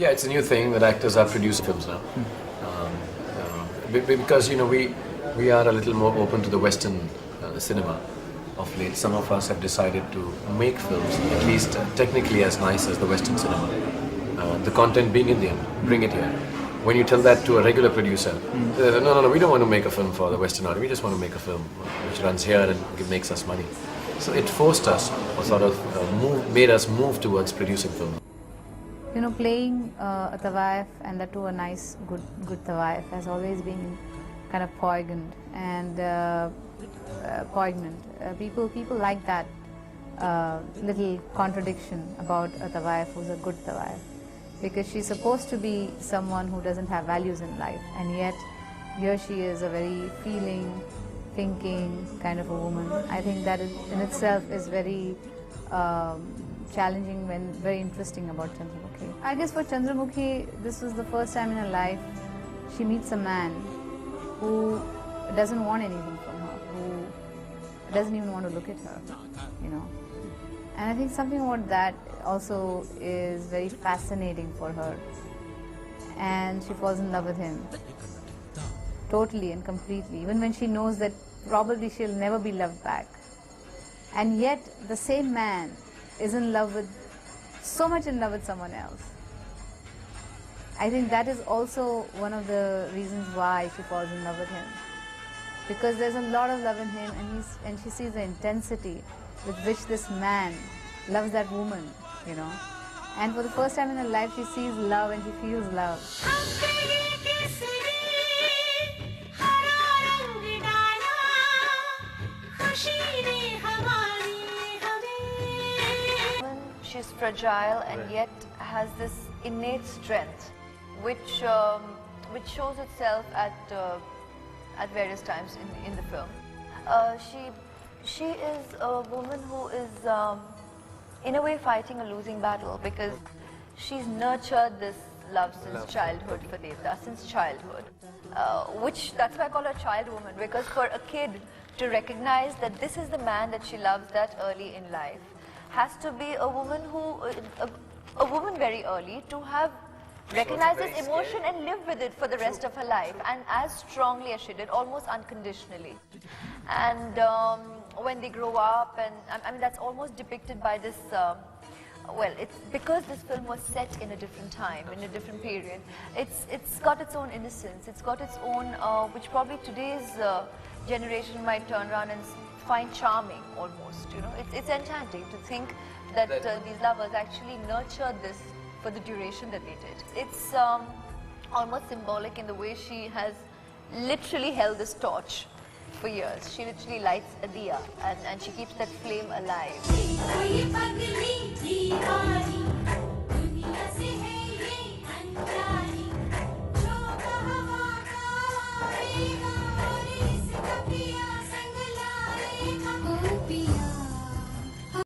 Yeah, it's a new thing that actors are producing films now. Because we are a little more open to the Western cinema of late. Some of us have decided to make films at least technically as nice as the Western cinema. The content being Indian, bring it here. When you tell that to a regular producer, no, we don't want to make a film for the Western audience. We just want to make a film which runs here and makes us money. So it forced us, or sort of made us move towards producing film. You know, playing a Tavaif, and that too a nice, good Tavaif, has always been kind of poignant and poignant. People like that little contradiction about a Tavaif who's a good Tavaif, because she's supposed to be someone who doesn't have values in life, and yet here she is, a very feeling, thinking kind of a woman. I think that in itself is very challenging and very interesting about Chandramukhi. I guess for Chandramukhi, this was the first time in her life she meets a man who doesn't want anything from her, who doesn't even want to look at her, you know. And I think something about that also is very fascinating for her. And she falls in love with him totally and completely, even when she knows that probably she'll never be loved back. And yet the same man is in love with, so much in love with someone else. I think that is also one of the reasons why she falls in love with him, because there's a lot of love in him, and she sees the intensity with which this man loves that woman, you know. And for the first time in her life, she sees love and she feels love. She's fragile and yet has this innate strength, which shows itself at various times in the film. She is a woman who is in a way fighting a losing battle, because she's nurtured this love since childhood for Devdas, since childhood. That's why I call her a child woman, because for a kid to recognize that this is the man that she loves that early in life, has to be a woman very early to have recognized this emotion and live with it for the rest of her life, and as strongly as she did, almost unconditionally. And when they grow up, and I mean that's almost depicted by this, well, it's because this film was set in a different time, in a different period. It's got its own innocence, it's got its own, which probably today's generation might turn around and find charming almost, you know. It's enchanting to think that these lovers actually nurtured this for the duration that they did. It's almost symbolic in the way she has literally held this torch for years. She literally lights a diya, and she keeps that flame alive.